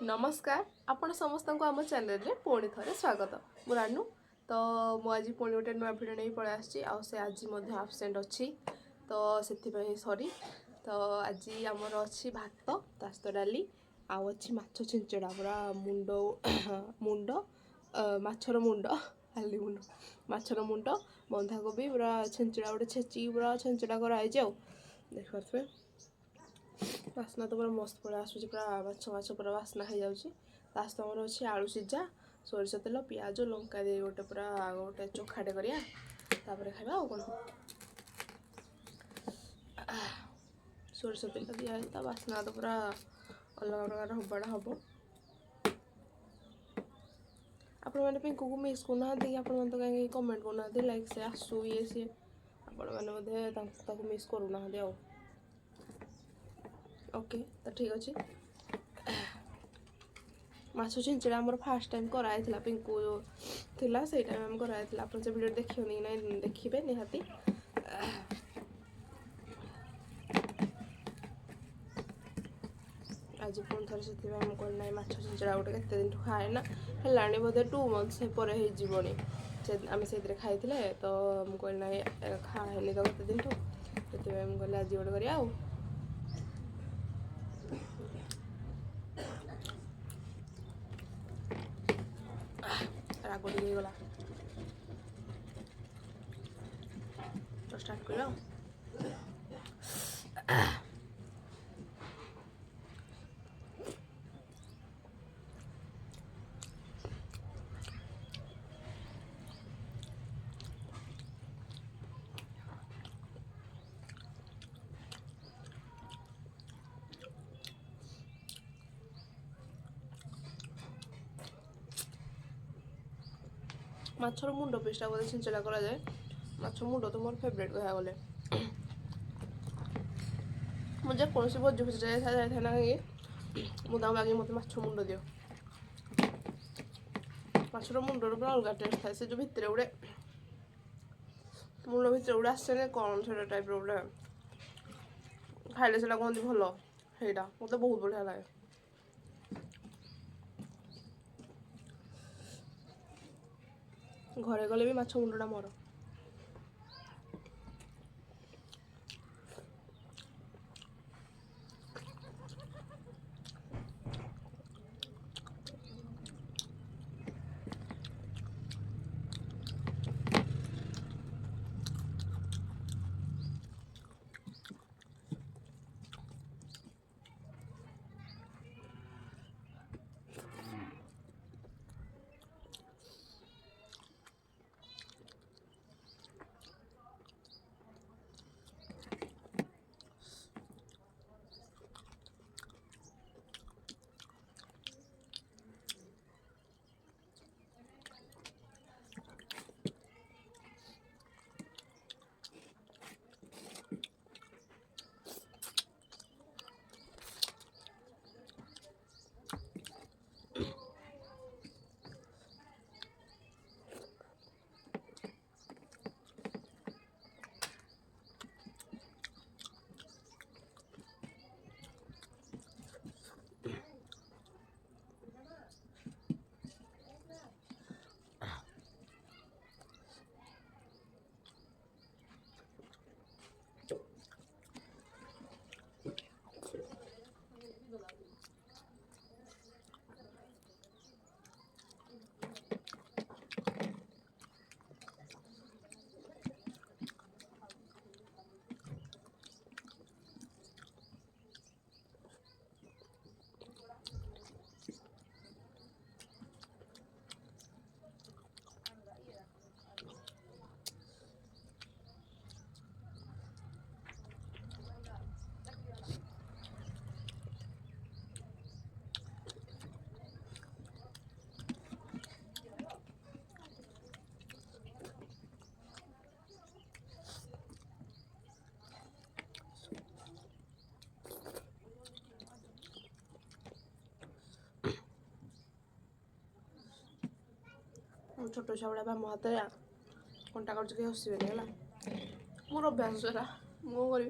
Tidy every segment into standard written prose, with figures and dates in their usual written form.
नमस्कार आपण समस्त को आम चैनल रे पुणी थे स्वागत मु रानू। तो मुझे पुणी गोटे नुआ भिड नहीं पलि आसी आज आबसेंट अच्छी तो से सॉरी। तो आज आमर अच्छी भात ता सहित डाली आउ अच्छी माछ छिंचड़ा पूरा मुंड मुंड माछर मुंड खाली मुंड माछर मुंड बंधाकोबी पूरा छिंचड़ा गोटे छेची पूरा छिंचड़ा कराई देख पारे बास्ना तो पूरा मस्त पड़ा आसूँ पूरा माछ माछ पूरा बास्ना हो जाऊँगी। सहित आमर अच्छी आलू सीझा सोरिष तेल पियाज लंका दे गोटे पूरा गोटे चोखाटे करिया तापर खाइबा कौन सोरिष तेल दिया बास्ना तो पूरा अलग प्रकार हबाड़ा हम। आपण मैंने पिंकू को मिस करना आपण तो कहीं कमेंट करना लाइक से आसू ये सी आपण मैंने मिस करूना ओके तो ठीक अच्छे। माछ छिंचड़ा आमर फास्ट टाइम कराइला पिंकू जो थिला से टाइम आम कराइला आप से वीडियो देखिए ना देखिए निहाती। आज पुणी थे से कहना माछ छिंचड़ा गोटे केते दिन खाए ना है बोधे 2 months पर आम से खाई तो मुझे कहना खाए तो केते दिन से मुझे आज गोटे करिया राग टे गला तो स्टार्ट कर माछर मुंड पिसटा बोधे छिंचड़ा करा जाए माछ मुंड तो मोर फेवरेट कह गले मुझे कौन सी भोजी भोजी जाए ना कि मुझे लगे मत माछ मुंड दियो माछर मुंडर पूरा अलग टेस्ट थाए से जो भितर गोटे मुंड भितर गोटे आसे कौन से टाइप गोटे खाइले से कहते भल ସେଇଟା मत बहुत बढ़िया लगे। घरे गले भी माछ मुंडा मोर छोट छुआ बा मो हाथ कंटा कर हसबे मोर अभ्यास सेटा मो करी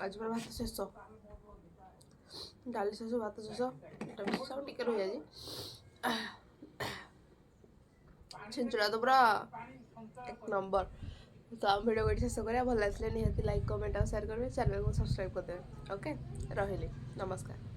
ଆଜି ମୋର ଭାତ ଶେଷ, ଡାଲି ଶେଷ, ଭାତ ଶେଷ, ଏଟା ବି ଶେଷ, ଟିକେ ରହିଯାଇଛି। ଛିଞ୍ଚୁଡ଼ା ତ ପୁରା ଏକ ନମ୍ବର। ତ ଆମ ଭିଡ଼ିଓ ଏଠି ଶେଷ କରିବା। ଭଲ ଲାଗିଲେ ନିହାତି ଲାଇକ୍, କମେଣ୍ଟ ଆଉ ସେୟାର କରିବେ। ଚ୍ୟାନେଲକୁ ସବସ୍କ୍ରାଇବ୍ କରିଦେବେ। ଓକେ, ରହିଲି, ନମସ୍କାର।